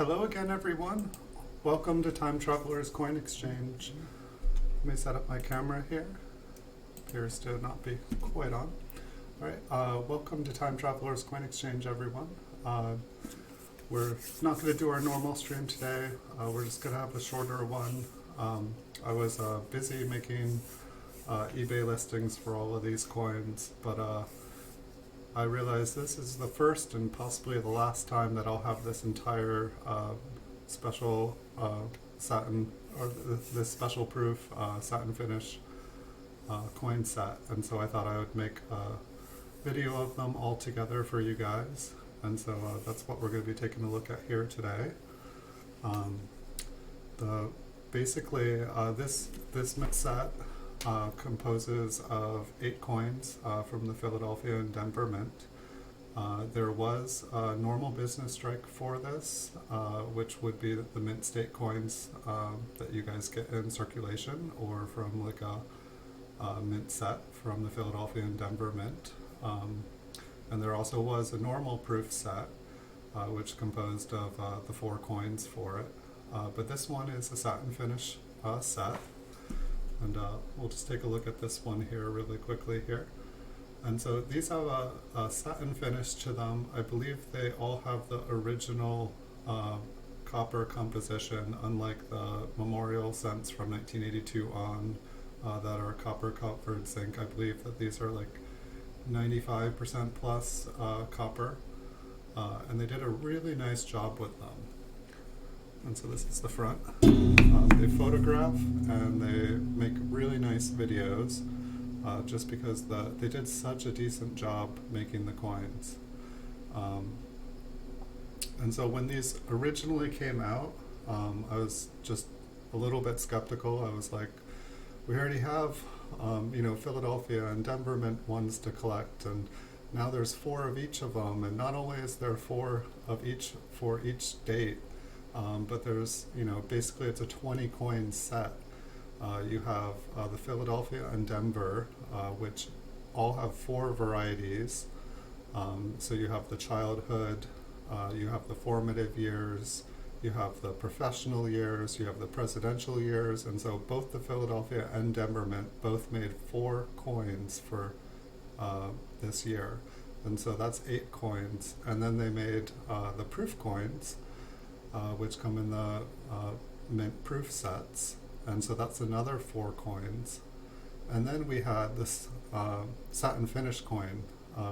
Hello again, everyone. Welcome to Time Traveler's Coin Exchange. Let me set up my camera here. Appears to not be quite on. All right, welcome to Time Traveler's Coin Exchange, everyone. We're not going to do our normal stream today. We're just going to have a shorter one. I was busy making eBay listings for all of these coins, but I realize this is the first and possibly the last time that I'll have this entire special satin, or this special proof satin finish coin set, and so I thought I would make a video of them all together for you guys, and so that's what we're going to be taking a look at here today. Basically this mix set composes of 8 coins from the Philadelphia and Denver Mint. There was a normal business strike for this, which would be the mint state coins that you guys get in circulation, or from like a mint set from the Philadelphia and Denver Mint. And there also was a normal proof set, which composed of the 4 coins for it. But this one is a satin finish set. And we'll just take a look at this one here really quickly here. And so these have a satin finish to them. I believe they all have the original copper composition, unlike the memorial cents from 1982 on that are copper covered zinc. I believe that these are like 95% plus copper. And they did a really nice job with them. And so this is the front. They photograph and they make really nice videos, just because they did such a decent job making the coins. And so when these originally came out, I was just a little bit skeptical. I was like, we already have Philadelphia and Denver Mint ones to collect, and now there's 4 of each of them, and not only is there 4 of each for each date, but there's, basically it's a 20 coin set. You have the Philadelphia and Denver, which all have 4 varieties. So you have the childhood, you have the formative years, you have the professional years, you have the presidential years, and so both the Philadelphia and Denver Mint both made 4 coins for this year. And so that's 8 coins. And then they made the proof coins, which come in the mint proof sets, and so that's another 4 coins. And then we had this satin finish coin,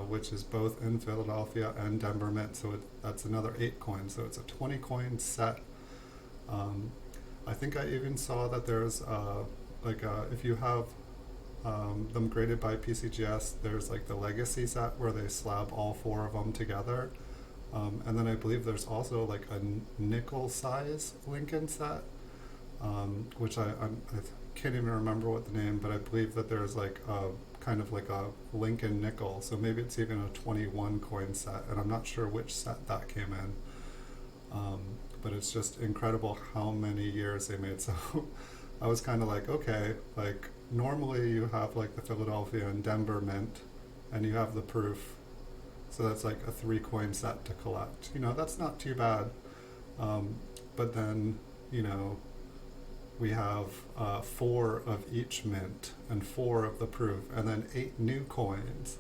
which is both in Philadelphia and Denver Mint, so that's another 8 coins, so it's a 20 coin set. I think I even saw that there's if you have them graded by PCGS, there's like the legacy set where they slab all 4 of them together. And then I believe there's also like a nickel size Lincoln set, which I can't even remember what the name, but I believe that there's like a kind of like a Lincoln nickel, so maybe it's even a 21 coin set, and I'm not sure which set that came in. But it's just incredible how many years they made. So I was kind of like, okay, like normally you have like the Philadelphia and Denver Mint, and you have the proof. So that's like a 3 coin set to collect. That's not too bad. But then, we have 4 of each mint and 4 of the proof, and then 8 new coins.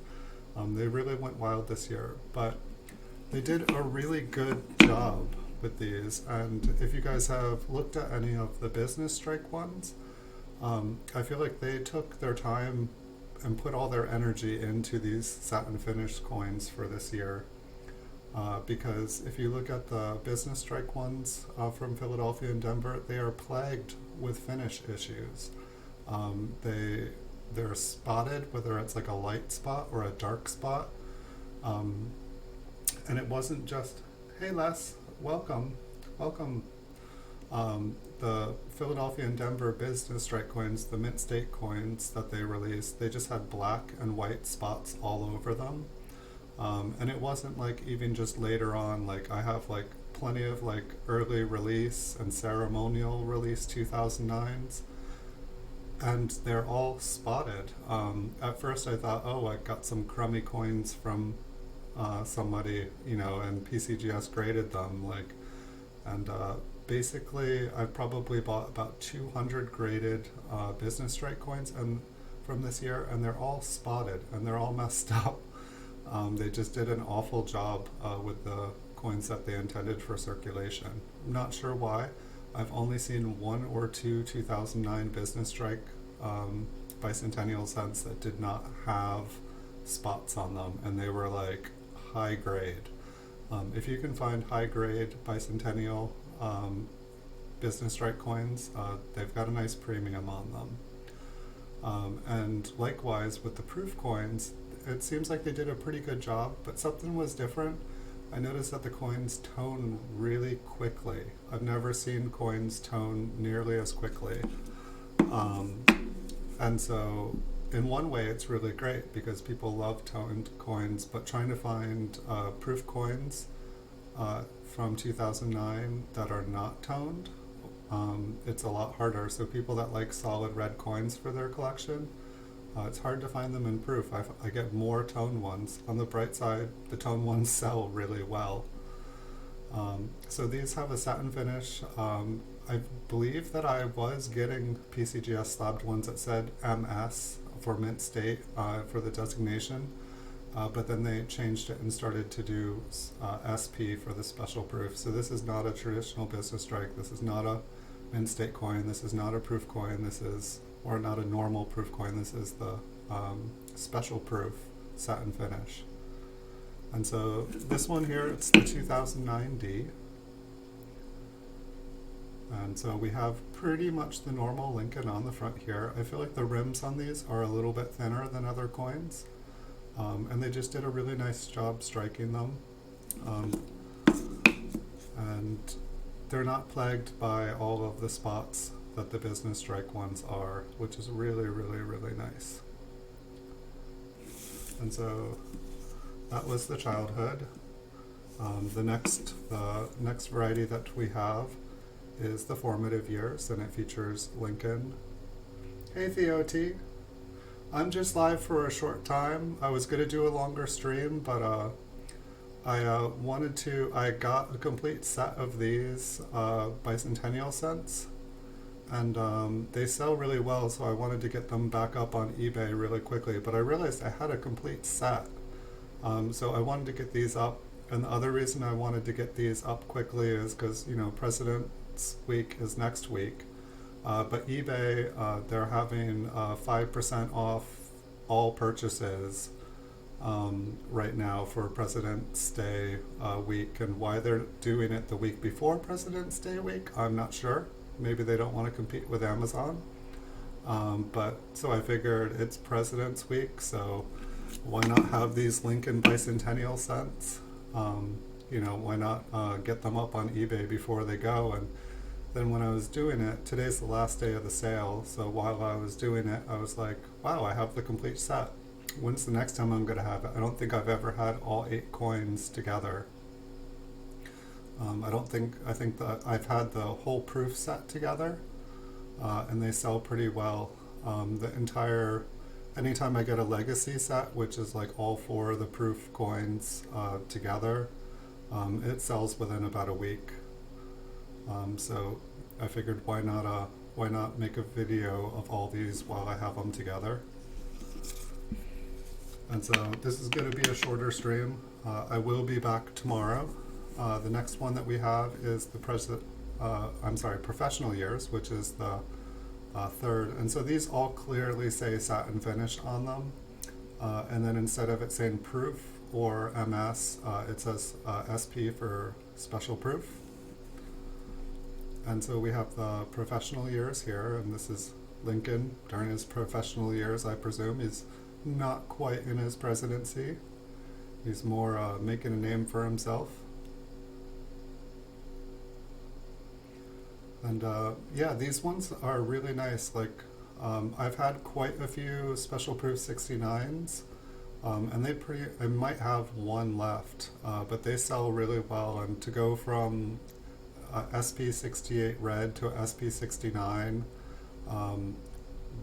They really went wild this year, but they did a really good job with these. And if you guys have looked at any of the business strike ones, I feel like they took their time and put all their energy into these satin finish coins for this year. Because if you look at the business strike ones from Philadelphia and Denver, they are plagued with finish issues. They're spotted, whether it's like a light spot or a dark spot. And it wasn't just, hey Les, welcome. The Philadelphia and Denver business strike coins, the mint state coins that they released, they just had black and white spots all over them. And it wasn't like even just later on, like I have like plenty of like early release and ceremonial release 2009s, and they're all spotted. At first I thought, oh, I got some crummy coins from somebody, and PCGS graded them, like, And basically, I've probably bought about 200 graded business strike coins and from this year, and they're all spotted and they're all messed up. They just did an awful job with the coins that they intended for circulation. I'm not sure why. I've only seen one or two 2009 business strike Bicentennial cents that did not have spots on them, and they were like high grade. If you can find high grade Bicentennial business strike coins, they've got a nice premium on them. And likewise with the proof coins, it seems like they did a pretty good job, but something was different. I noticed that the coins tone really quickly. I've never seen coins tone nearly as quickly. And so in one way it's really great because people love toned coins, but trying to find proof coins from 2009 that are not toned, it's a lot harder. So people that like solid red coins for their collection, it's hard to find them in proof. I get more toned ones. On the bright side, the toned ones sell really well. So these have a satin finish. I believe that I was getting PCGS slabbed ones that said MS for mint state for the designation, but then they changed it and started to do SP for the special proof. So this is not a traditional business strike. This is not a mint state coin. This is not a proof coin. This is, or not a normal proof coin. This is the special proof satin finish. And so this one here, it's the 2009D. And so we have pretty much the normal Lincoln on the front here. I feel like the rims on these are a little bit thinner than other coins. And they just did a really nice job striking them. And they're not plagued by all of the spots that the business strike ones are, which is really, really, really nice. And so that was the childhood. The next variety that we have is the formative years, and it features Lincoln. Hey Theoti, I'm just live for a short time. I was gonna do a longer stream, but I got a complete set of these Bicentennial cents, and they sell really well, so I wanted to get them back up on eBay really quickly, but I realized I had a complete set. So I wanted to get these up, and the other reason I wanted to get these up quickly is because, you know, President's Week is next week, but eBay, they're having 5% off all purchases right now for President's Day week, and why they're doing it the week before President's Day week, I'm not sure. Maybe they don't want to compete with Amazon, but so I figured it's President's Week, so why not have these Lincoln Bicentennial cents? You know, why not get them up on eBay before they go? And then when I was doing it, today's the last day of the sale, so while I was doing it, I was like, wow, I have the complete set. When's the next time I'm going to have it? I don't think I've ever had all 8 coins together. I think that I've had the whole proof set together, and they sell pretty well. Anytime I get a legacy set, which is like all 4 of the proof coins together, it sells within about a week. So I figured why not make a video of all these while I have them together. And so this is going to be a shorter stream. I will be back tomorrow. The next one that we have is the professional years, which is the third. And so these all clearly say satin finish on them. And then instead of it saying proof or MS, it says SP for special proof. And so we have the professional years here, and this is Lincoln during his professional years, I presume. He's not quite in his presidency. He's more making a name for himself. And yeah, these ones are really nice. Like, I've had quite a few special proof 69s, and I might have one left, but they sell really well. And to go from SP68 red to SP69,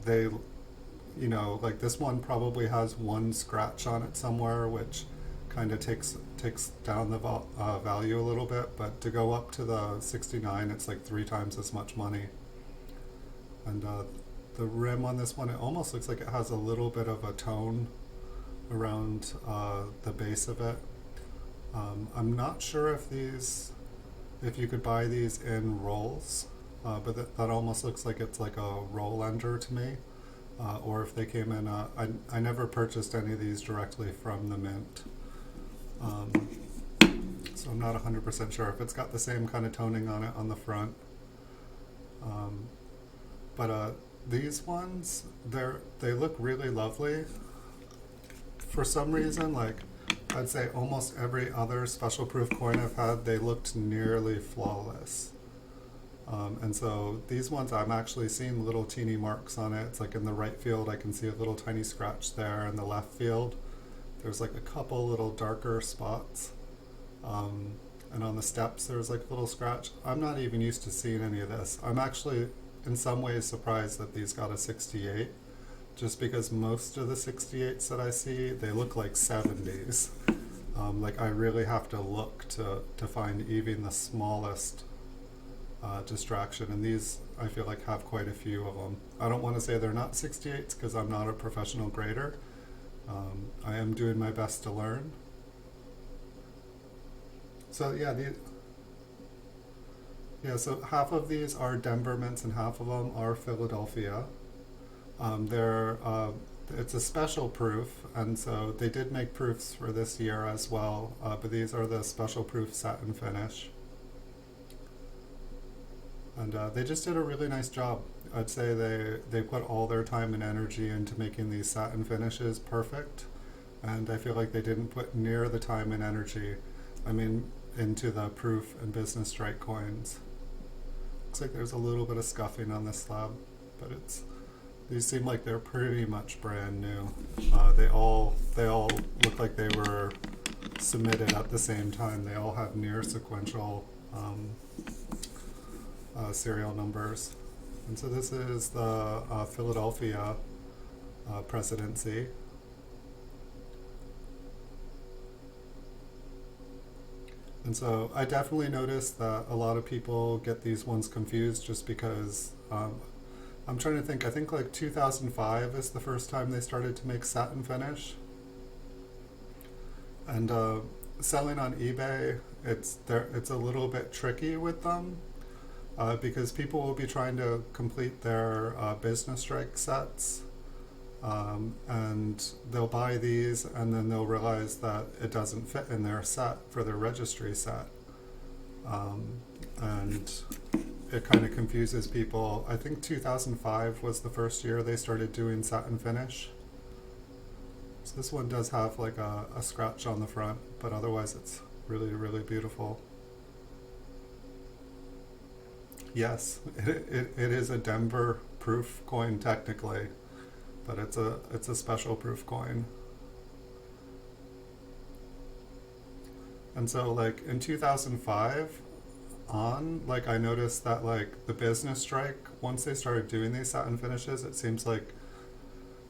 they, you know, like this one probably has one scratch on it somewhere, which kind of takes down the value a little bit, but to go up to the 69, it's like 3 times as much money. And the rim on this one, it almost looks like it has a little bit of a tone around the base of it. I'm not sure if you could buy these in rolls, but that almost looks like it's like a roll ender to me. Or if they came in, I never purchased any of these directly from the mint. So I'm not 100% sure if it's got the same kind of toning on it on the front. But these ones, they look really lovely. For some reason, like I'd say almost every other special proof coin I've had, they looked nearly flawless. And so these ones, I'm actually seeing little teeny marks on it. It's like in the right field, I can see a little tiny scratch there. In the left field, there's like a couple little darker spots. And on the steps, there's like a little scratch. I'm not even used to seeing any of this. I'm actually, in some ways, surprised that these got a 68, just because most of the 68s that I see, they look like 70s. Like I really have to look to find even the smallest distraction, and these I feel like have quite a few of them. I don't want to say they're not 68s because I'm not a professional grader. I am doing my best to learn. So so half of these are Denver mints and half of them are Philadelphia. It's a special proof, and so they did make proofs for this year as well, but these are the special proof satin finish. And they just did a really nice job. I'd say they put all their time and energy into making these satin finishes perfect, and I feel like they didn't put near the time and energy, into the proof and business strike coins. Looks like there's a little bit of scuffing on this slab, but these seem like they're pretty much brand new. They all look like they were submitted at the same time. They all have near sequential serial numbers. And so this is the Philadelphia presidency. And so I definitely noticed that a lot of people get these ones confused just because I'm trying to think, I think like 2005 is the first time they started to make satin finish. And selling on eBay, it's a little bit tricky with them. Because people will be trying to complete their business strike sets, and they'll buy these and then they'll realize that it doesn't fit in their set for their registry set, and it kind of confuses people. I think 2005 was the first year they started doing satin finish. So this one does have like a scratch on the front, but otherwise it's really, really beautiful. Yes, it is a Denver proof coin technically, but it's a special proof coin. And so like in 2005 on, like I noticed that like the business strike, once they started doing these satin finishes, it seems like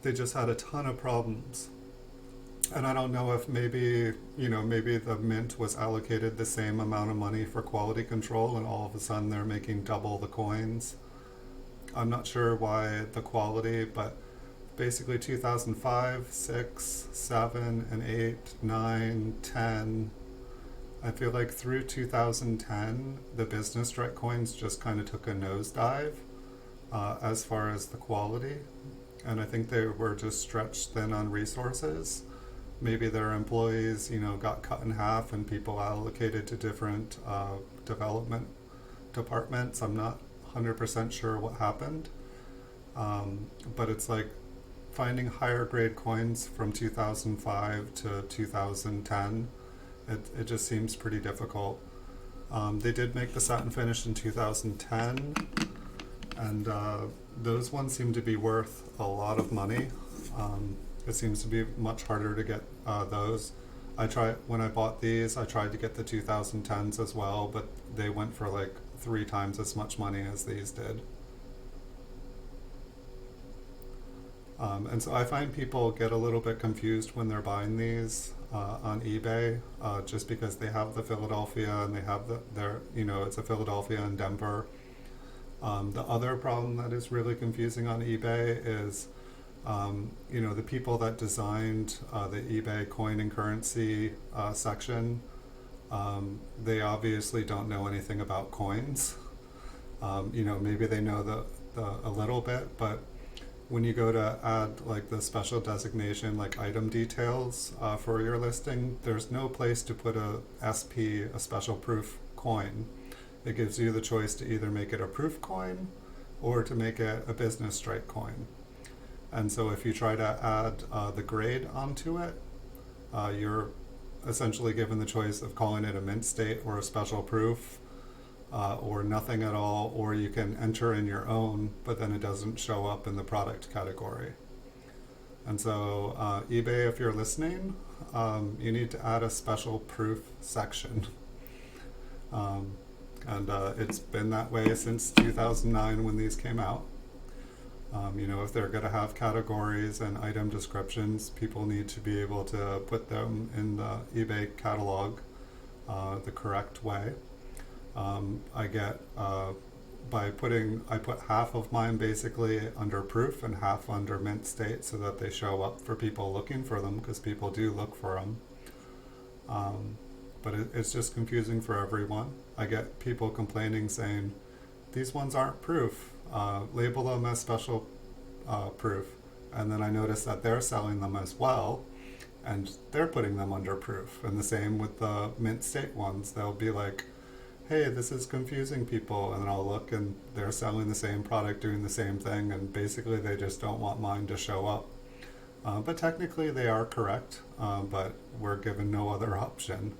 they just had a ton of problems. And I don't know if maybe the mint was allocated the same amount of money for quality control and all of a sudden they're making double the coins. I'm not sure why the quality, but basically 2005, 6, 7, and 8, 9, 10. I feel like through 2010, the business strike coins just kind of took a nosedive as far as the quality. And I think they were just stretched thin on resources. Maybe their employees, got cut in half and people allocated to different development departments. I'm not 100% sure what happened. But it's like finding higher grade coins from 2005 to 2010. It just seems pretty difficult. They did make the satin finish in 2010, and those ones seem to be worth a lot of money. It seems to be much harder to get those. When I bought these, I tried to get the 2010s as well, but they went for like 3 times as much money as these did. And so I find people get a little bit confused when they're buying these on eBay, just because they have the Philadelphia and they have their, it's a Philadelphia and Denver. The other problem that is really confusing on eBay is, the people that designed the eBay coin and currency section, they obviously don't know anything about coins. Maybe they know a little bit, but when you go to add like the special designation, like item details for your listing, there's no place to put a SP, a special proof coin. It gives you the choice to either make it a proof coin or to make it a business strike coin. And so if you try to add the grade onto it, you're essentially given the choice of calling it a mint state or a special proof, or nothing at all, or you can enter in your own, but then it doesn't show up in the product category. And so eBay, if you're listening, you need to add a special proof section. And it's been that way since 2009 when these came out. If they're going to have categories and item descriptions, people need to be able to put them in the eBay catalog the correct way. I put half of mine basically under proof and half under mint state so that they show up for people looking for them, because people do look for them. But it's just confusing for everyone. I get people complaining saying, these ones aren't proof, label them as special proof. And then I notice that they're selling them as well, and they're putting them under proof. And the same with the mint state ones. They'll be like, hey, this is confusing people, and then I'll look and they're selling the same product, doing the same thing, and basically they just don't want mine to show up. But technically they are correct, but we're given no other option.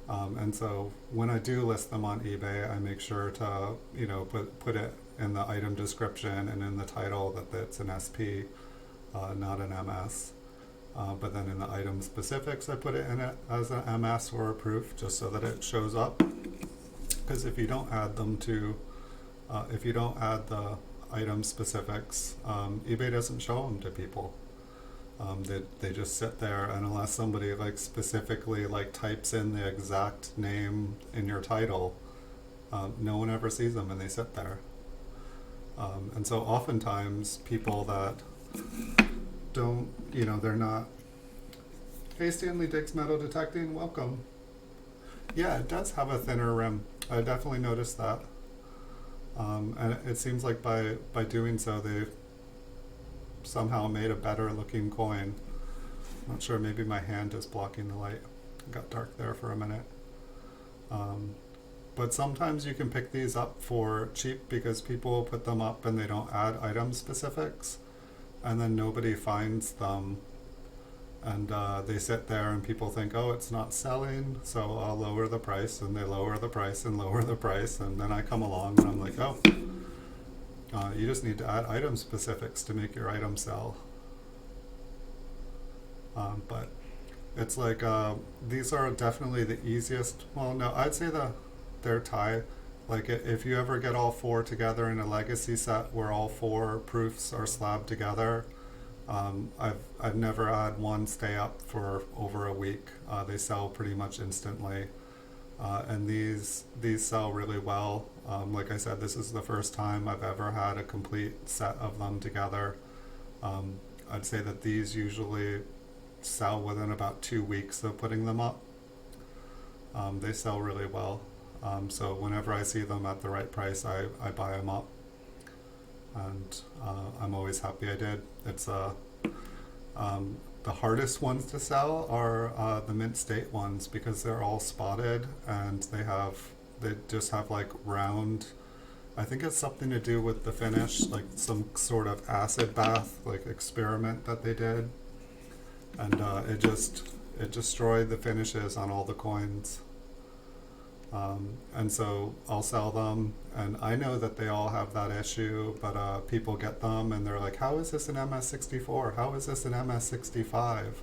And so when I do list them on eBay, I make sure to, put it in the item description and in the title that it's an SP, not an MS. But then in the item specifics, I put it in it as an MS or a proof, just so that it shows up. Because if you don't add the item specifics, eBay doesn't show them to people. They just sit there, and unless somebody specifically types in the exact name in your title, no one ever sees them, and they sit there. And so oftentimes people that don't, they're not. Hey, Stanley Diggs Metal Detecting, welcome. Yeah, it does have a thinner rim. I definitely noticed that. And it seems like by doing so, they've somehow made a better looking coin. Not sure, maybe my hand is blocking the light. It got dark there for a minute. But sometimes you can pick these up for cheap because people will put them up and they don't add item specifics, and then nobody finds them. And they sit there and people think, oh, it's not selling, so I'll lower the price, and they lower the price and lower the price, and then I come along and I'm like, oh, you just need to add item specifics to make your item sell. But it's these are definitely the easiest. Well, no, I'd say they're tied. If you ever get all four together in a legacy set where all four proofs are slabbed together, I've never had one stay up for over a week. They sell pretty much instantly, and these sell really well. Like I said, this is the first time I've ever had a complete set of them together. I'd say that these usually sell within about 2 weeks of putting them up. They sell really well. So whenever I see them at the right price, I buy them up. And I'm always happy I did. It's the hardest ones to sell are the mint state ones, because they're all spotted and they just have round. I think it's something to do with the finish, some sort of acid bath experiment that they did, and it destroyed the finishes on all the coins. And so I'll sell them, and I know that they all have that issue, but people get them and they're like, how is this an MS64? How is this an MS65?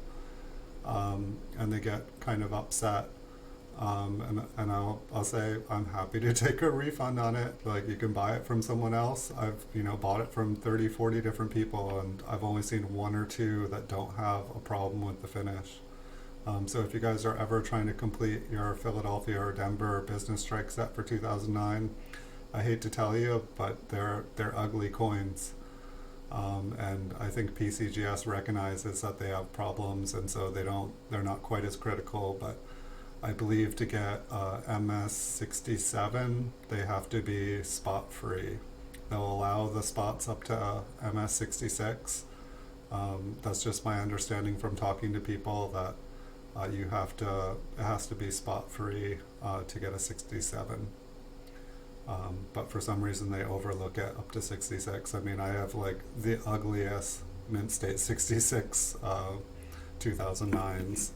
And they get kind of upset. And I'll say I'm happy to take a refund on it. Like, you can buy it from someone else. I've, bought it from 30, 40 different people, and I've only seen one or two that don't have a problem with the finish. So if you guys are ever trying to complete your Philadelphia or Denver business strike set for 2009, I hate to tell you, but they're ugly coins. And I think PCGS recognizes that they have problems, and so they're not quite as critical. But I believe to get MS67, they have to be spot free. They'll allow the spots up to MS66. That's just my understanding from talking to people, that it has to be spot free to get a 67. But for some reason they overlook it up to 66. I mean, I have like the ugliest Mint State 66 2009s.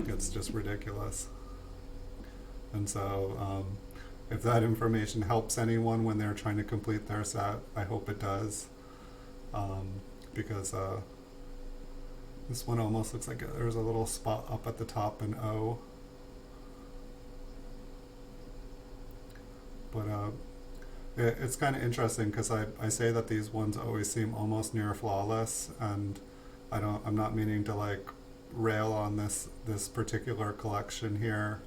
It's just ridiculous. And so if that information helps anyone when they're trying to complete their set, I hope it does. Because this one almost looks like there's a little spot up at the top in O. But it's kind of interesting, because I say that these ones always seem almost near flawless, and I'm not meaning to like rail on this particular collection here,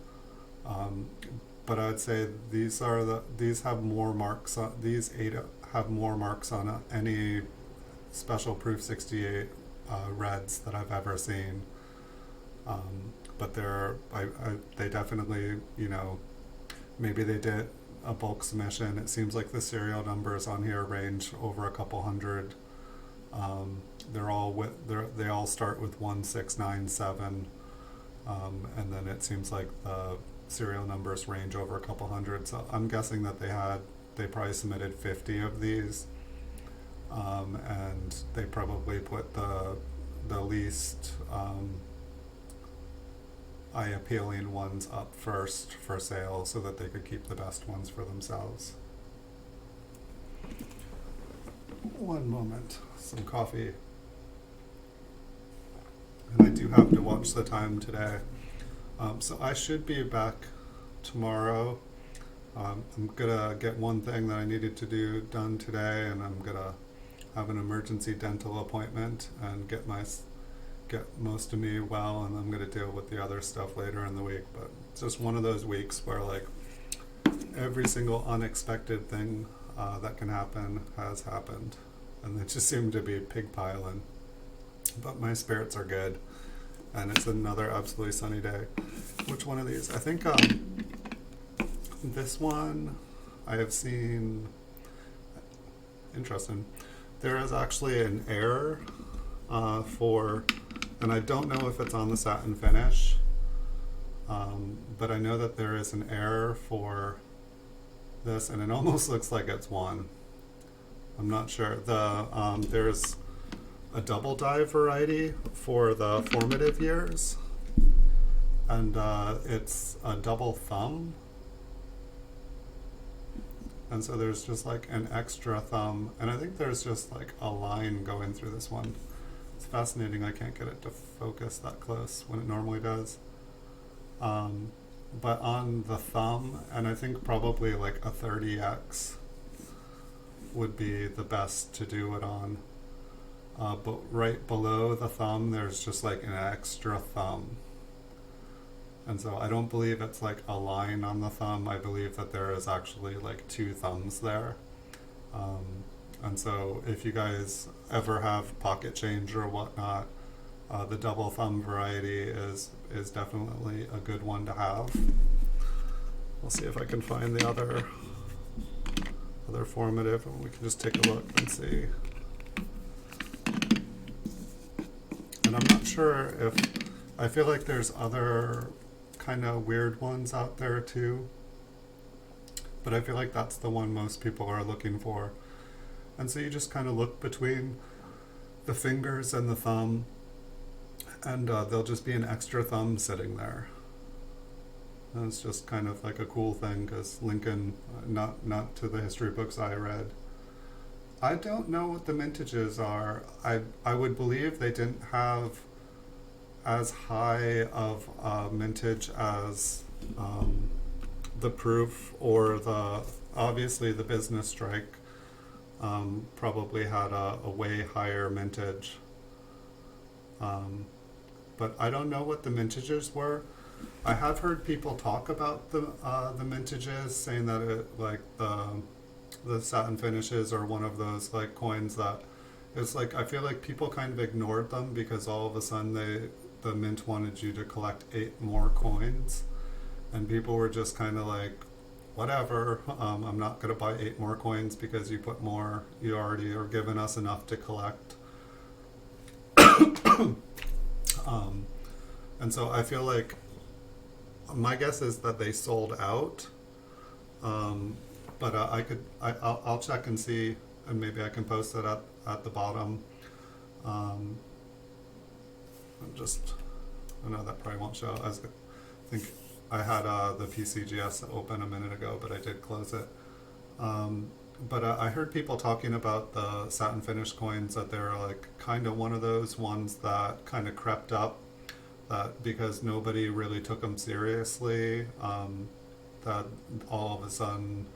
but I'd say these have more marks on these 8 have more marks on any special proof 68 reds that I've ever seen. But they definitely, maybe they did a bulk submission. It seems like the serial numbers on here range over a couple hundred. They all start with 1697, and then it seems like the serial numbers range over a couple hundred. So I'm guessing that they probably submitted 50 of these, and they probably put the least eye appealing ones up first for sale, so that they could keep the best ones for themselves. One moment, some coffee. And I do have to watch the time today. So I should be back tomorrow. I'm gonna get one thing that I needed to do done today, and I'm gonna have an emergency dental appointment and get most of me well, and I'm going to deal with the other stuff later in the week. But it's just one of those weeks where like every single unexpected thing that can happen has happened, and it just seemed to be pig piling. But my spirits are good, and it's another absolutely sunny day. Which one of these? I think this one I have seen. Interesting. There is actually an error for, and I don't know if it's on the satin finish, but I know that there is an error for this, and it almost looks like it's one. I'm not sure. There's a double die variety for the formative years, and it's a double thumb. And so there's just like an extra thumb, and I think there's just like a line going through this one. It's fascinating. I can't get it to focus that close when it normally does. But on the thumb, and I think probably like a 30x would be the best to do it on. But right below the thumb, there's just like an extra thumb. And so I don't believe it's like a line on the thumb. I believe that there is actually like two thumbs there. And so if you guys ever have pocket change or whatnot, the double thumb variety is definitely a good one to have. I'll see if I can find the other formative, and we can just take a look and see. And I'm not sure if, I feel like there's other kind of weird ones out there too, but I feel like that's the one most people are looking for. And so you just kind of look between the fingers and the thumb, and there'll just be an extra thumb sitting there. And it's just kind of like a cool thing, because Lincoln, not to the history books I read, I don't know what the mintages are. I would believe they didn't have as high of a mintage as the proof or the obviously the business strike probably had a way higher mintage. But I don't know what the mintages were. I have heard people talk about the mintages, saying that it like the satin finishes are one of those like coins that it's like I feel like people kind of ignored them because all of a sudden the mint wanted you to collect 8 more coins, and people were just kind of like, whatever. I'm not gonna buy 8 more coins because you put more. You already are giving us enough to collect. And so I feel like my guess is that they sold out. But I'll check and see, and maybe I can post it at the bottom. I'm just, I know that probably won't show. I think I had the PCGS open a minute ago, but I did close it. But I heard people talking about the satin finish coins, that they're like kind of one of those ones that kind of crept up, that because nobody really took them seriously, that all of a sudden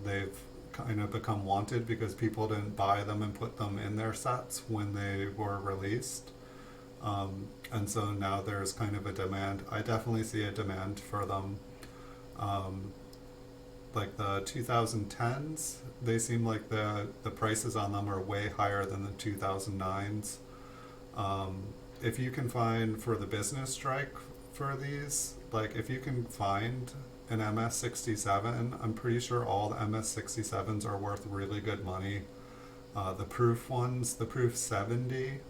they've kind of become wanted because people didn't buy them and put them in their sets when they were released. And so now there's kind of a demand. I definitely see a demand for them. Like the 2010s, they seem like the prices on them are way higher than the 2009s. If you can find for the business strike for these, like if you can find an MS67, I'm pretty sure all the MS67s are worth really good money. The proof ones, the proof 70,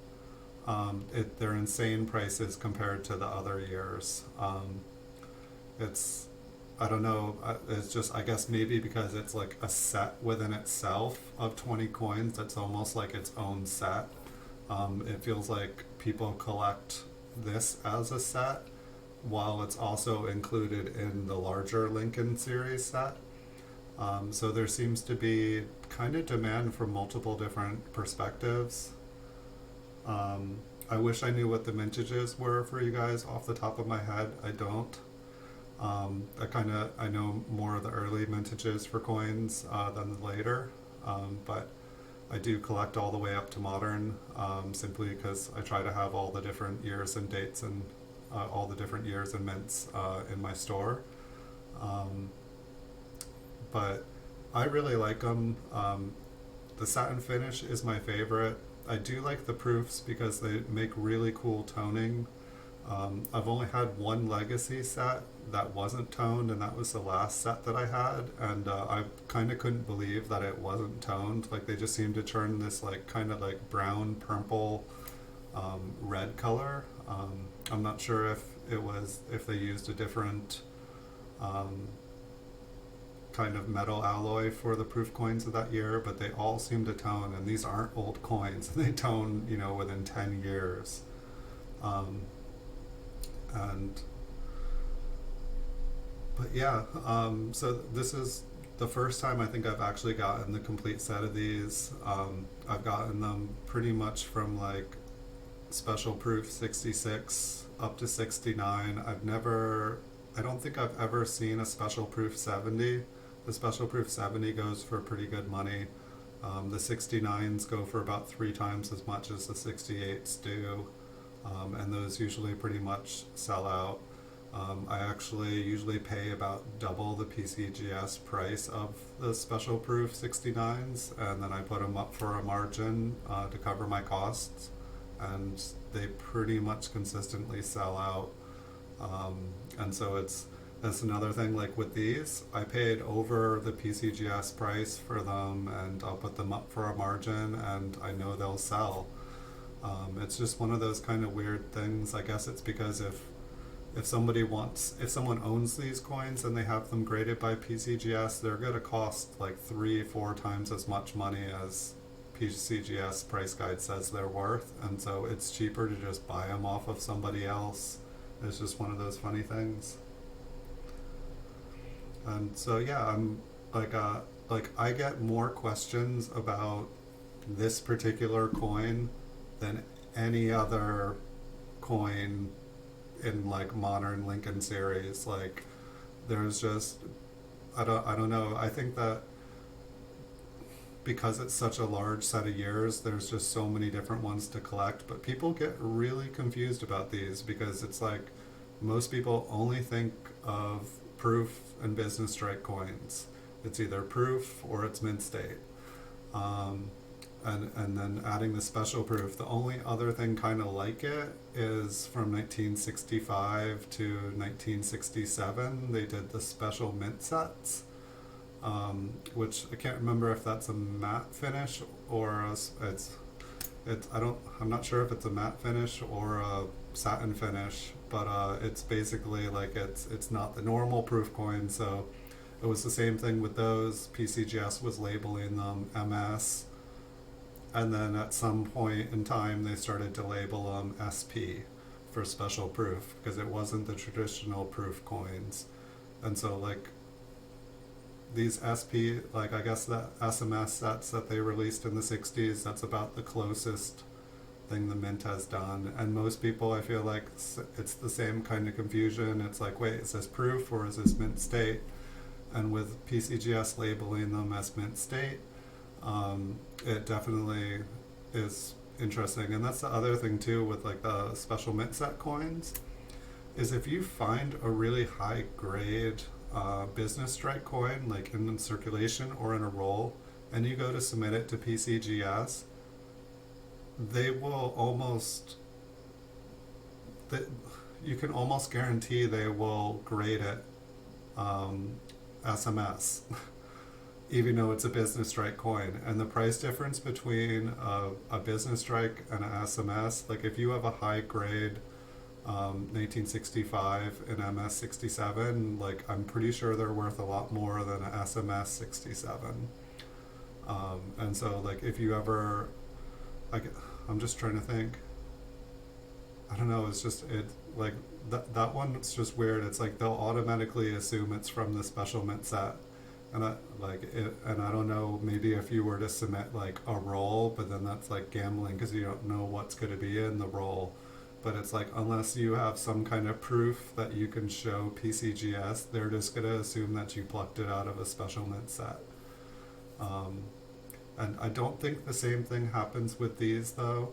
they're insane prices compared to the other years. It's, I don't know, it's just, I guess maybe because it's like a set within itself of 20 coins, that's almost like its own set. It feels like people collect this as a set while it's also included in the larger Lincoln series set. So there seems to be kind of demand from multiple different perspectives. I wish I knew what the mintages were for you guys off the top of my head. I don't. I know more of the early mintages for coins than the later, but I do collect all the way up to modern, simply because I try to have all the different years and dates and all the different years and mints in my store. But I really like them. The satin finish is my favorite. I do like the proofs because they make really cool toning. I've only had one legacy set that wasn't toned, and that was the last set that I had, and I kind of couldn't believe that it wasn't toned. Like they just seemed to turn this like kind of like brown, purple, red color. I'm not sure if they used a different kind of metal alloy for the proof coins of that year, but they all seem to tone, and these aren't old coins. They tone, within 10 years. But yeah, so this is the first time I think I've actually gotten the complete set of these. I've gotten them pretty much from like special proof 66 up to 69. I don't think I've ever seen a special proof 70. The special proof 70 goes for pretty good money. The 69s go for about 3 times as much as the 68s do. And those usually pretty much sell out. I actually usually pay about double the PCGS price of the special proof 69s, and then I put them up for a margin to cover my costs, and they pretty much consistently sell out. And so that's another thing, like with these, I paid over the PCGS price for them, and I'll put them up for a margin, and I know they'll sell. It's just one of those kind of weird things. I guess it's because if someone owns these coins and they have them graded by PCGS, they're going to cost like 3-4 times as much money as PCGS price guide says they're worth, and so it's cheaper to just buy them off of somebody else. It's just one of those funny things. And so yeah, I'm like I get more questions about this particular coin than any other coin in like modern Lincoln series. Like there's just I don't know. I think that because it's such a large set of years, there's just so many different ones to collect. But people get really confused about these because it's like most people only think of proof and business strike coins. It's either proof or it's mint state. Um, and then adding the special proof. The only other thing kind of like it is from 1965 to 1967, they did the special mint sets, which I can't remember if that's a matte finish or I'm not sure if it's a matte finish or a satin finish, but it's basically like it's not the normal proof coin. So it was the same thing with those. PCGS was labeling them MS, and then at some point in time they started to label them SP for special proof because it wasn't the traditional proof coins. And so like these SP, like I guess the SMS sets that they released in the 60s, that's about the closest thing the mint has done. And most people, I feel like it's the same kind of confusion. It's like, wait, is this proof or is this mint state? And with PCGS labeling them as mint state, it definitely is interesting. And that's the other thing too with like the special mint set coins, is if you find a really high grade business strike coin like in circulation or in a roll, and you go to submit it to PCGS, they will you can almost guarantee they will grade it SMS, even though it's a business strike coin. And the price difference between a business strike and an SMS, like if you have a high grade 1965 and MS 67, like I'm pretty sure they're worth a lot more than a SMS 67. And so like if you ever, like I'm just trying to think, I don't know, it's just it like that one's just weird. It's like they'll automatically assume it's from the special mint set. And I don't know, maybe if you were to submit like a roll, but then that's like gambling because you don't know what's going to be in the roll. But it's like unless you have some kind of proof that you can show PCGS, they're just going to assume that you plucked it out of a special mint set. And I don't think the same thing happens with these though,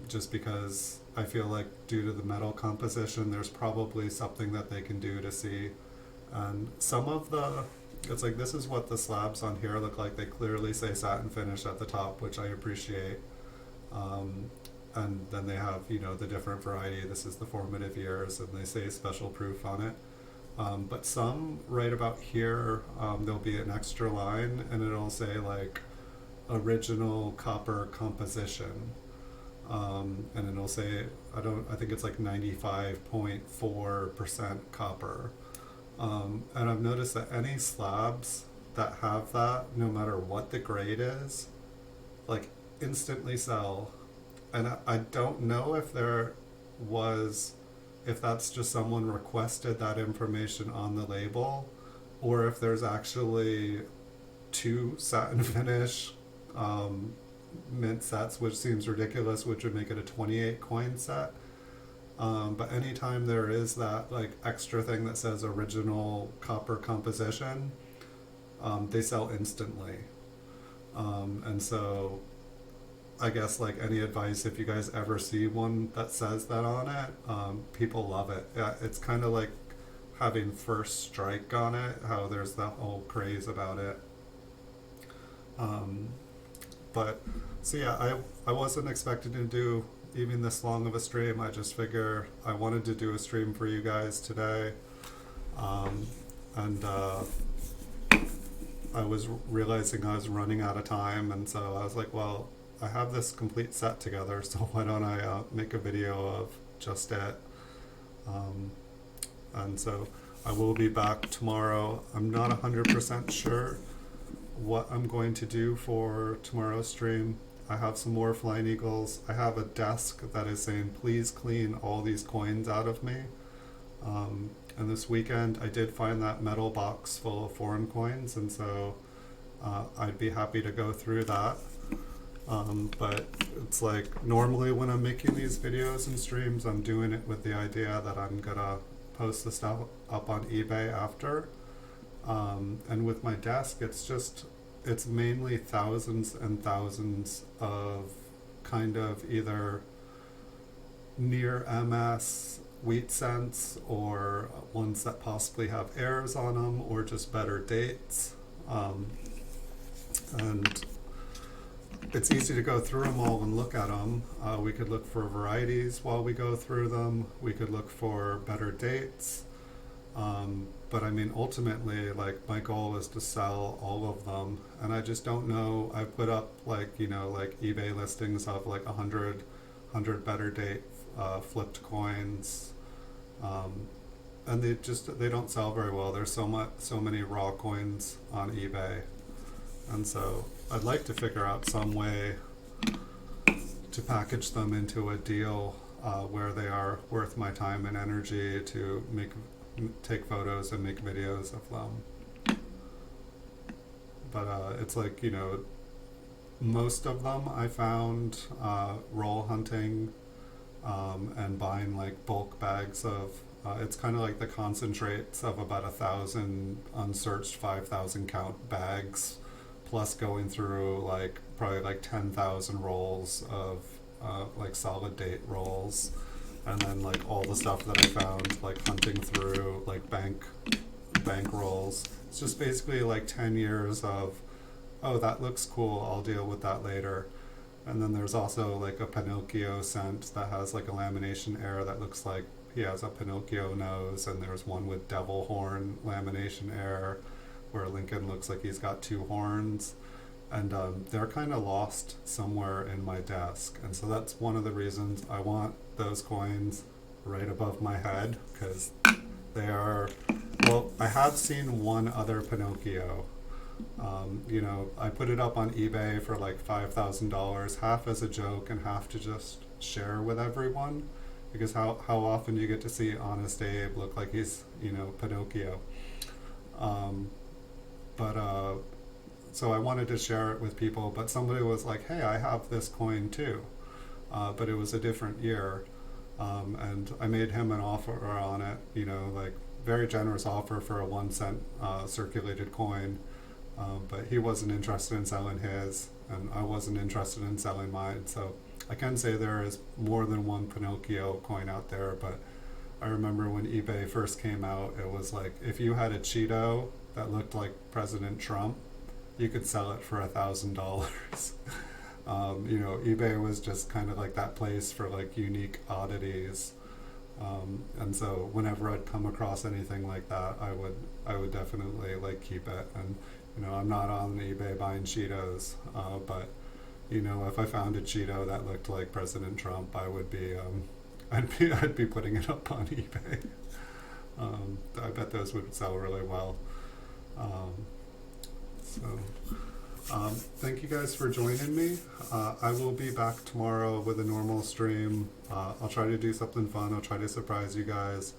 just because I feel like due to the metal composition, there's probably something that they can do to see. And some of it's like this is what the slabs on here look like. They clearly say satin finish at the top, which I appreciate. And then they have, the different variety. This is the formative years, and they say special proof on it. But some right about here, there'll be an extra line, and it'll say like original copper composition. And it'll say, I think it's like 95.4% copper. And I've noticed that any slabs that have that, no matter what the grade is, like instantly sell. And I don't know if if that's just someone requested that information on the label, or if there's actually two satin finish mint sets, which seems ridiculous, which would make it a 28 coin set. But anytime there is that like extra thing that says original copper composition, they sell instantly. And so I guess like any advice, if you guys ever see one that says that on it, people love it. Yeah, it's kind of like having first strike on it, how there's that whole craze about it. But so yeah, I wasn't expecting to do even this long of a stream. I just figure I wanted to do a stream for you guys today. And I was realizing I was running out of time, and so I was like, well, I have this complete set together, so why don't I make a video of just it. And so I will be back tomorrow. I'm not 100% sure what I'm going to do for tomorrow's stream. I have some more flying eagles. I have a desk that is saying, please clean all these coins out of me. And this weekend I did find that metal box full of foreign coins, and so I'd be happy to go through that. But it's like normally when I'm making these videos and streams, I'm doing it with the idea that I'm gonna post the stuff up on eBay after. And with my desk, it's mainly thousands and thousands of kind of either near MS wheat cents or ones that possibly have errors on them or just better dates. And it's easy to go through them all and look at them. We could look for varieties while we go through them. We could look for better dates. But I mean, ultimately, like, my goal is to sell all of them. And I just don't know. I put up, like, like eBay listings of like 100 better date flipped coins. And they don't sell very well. There's so many raw coins on eBay. And so I'd like to figure out some way to package them into a deal where they are worth my time and energy to take photos and make videos of them. But it's like, most of them I found roll hunting and buying like bulk bags of it's kind of like the concentrates of about 1,000 unsearched 5,000 count bags, plus going through like probably like 10,000 rolls of like solid date rolls, and then like all the stuff that I found like hunting through like bank rolls. It's just basically like 10 years of, oh, that looks cool, I'll deal with that later. And then there's also like a Pinocchio cent that has like a lamination error that looks like he has a Pinocchio nose, and there's one with devil horn lamination error where Lincoln looks like he's got two horns. And they're kind of lost somewhere in my desk. And so that's one of the reasons I want those coins right above my head, because they are, well, I have seen one other Pinocchio. I put it up on eBay for like $5,000, half as a joke and half to just share with everyone, because how often do you get to see Honest Abe look like he's, Pinocchio? So I wanted to share it with people, but somebody was like, hey, I have this coin too. But it was a different year. And I made him an offer on it, like very generous offer for a 1 cent circulated coin. But he wasn't interested in selling his, and I wasn't interested in selling mine. So I can say there is more than one Pinocchio coin out there, but I remember when eBay first came out, it was like, if you had a Cheeto that looked like President Trump, you could sell it for $1,000. eBay was just kind of like that place for like unique oddities. And so whenever I'd come across anything like that, I would definitely like keep it. And I'm not on eBay buying Cheetos, but if I found a Cheeto that looked like President Trump, I would be I'd be putting it up on eBay. I bet those would sell really well. Thank you guys for joining me. I will be back tomorrow with a normal stream. I'll try to do something fun. I'll try to surprise you guys.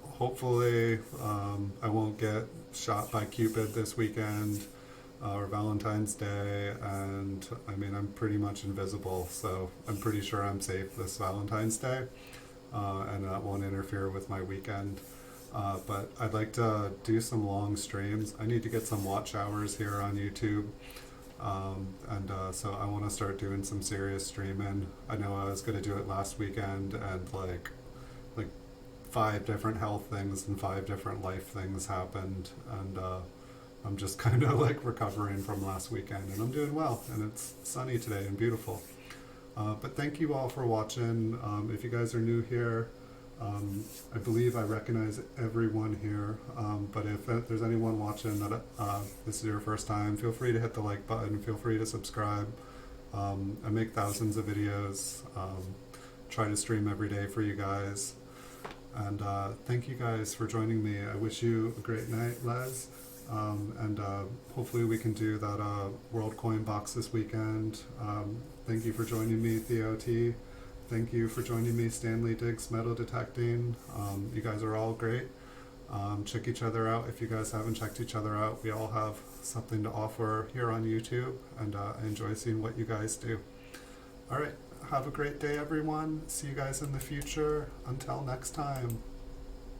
Hopefully, I won't get shot by Cupid this weekend or Valentine's Day. And I mean, I'm pretty much invisible, so I'm pretty sure I'm safe this Valentine's Day. And that won't interfere with my weekend. But I'd like to do some long streams. I need to get some watch hours here on YouTube. So I want to start doing some serious streaming. I know I was going to do it last weekend, and like 5 different health things and 5 different life things happened. And I'm just kind of like recovering from last weekend, and I'm doing well. And it's sunny today and beautiful. But thank you all for watching. If you guys are new here, I believe I recognize everyone here, but if there's anyone watching that this is your first time, feel free to hit the like button, feel free to subscribe. I make thousands of videos, try to stream every day for you guys, and thank you guys for joining me. I wish you a great night, Les, and hopefully we can do that World Coin Box this weekend. Thank you for joining me, Theo T. Thank you for joining me, Stanley Diggs Metal Detecting. You guys are all great. Check each other out if you guys haven't checked each other out. We all have something to offer here on YouTube, and I enjoy seeing what you guys do. All right, have a great day, everyone. See you guys in the future. Until next time.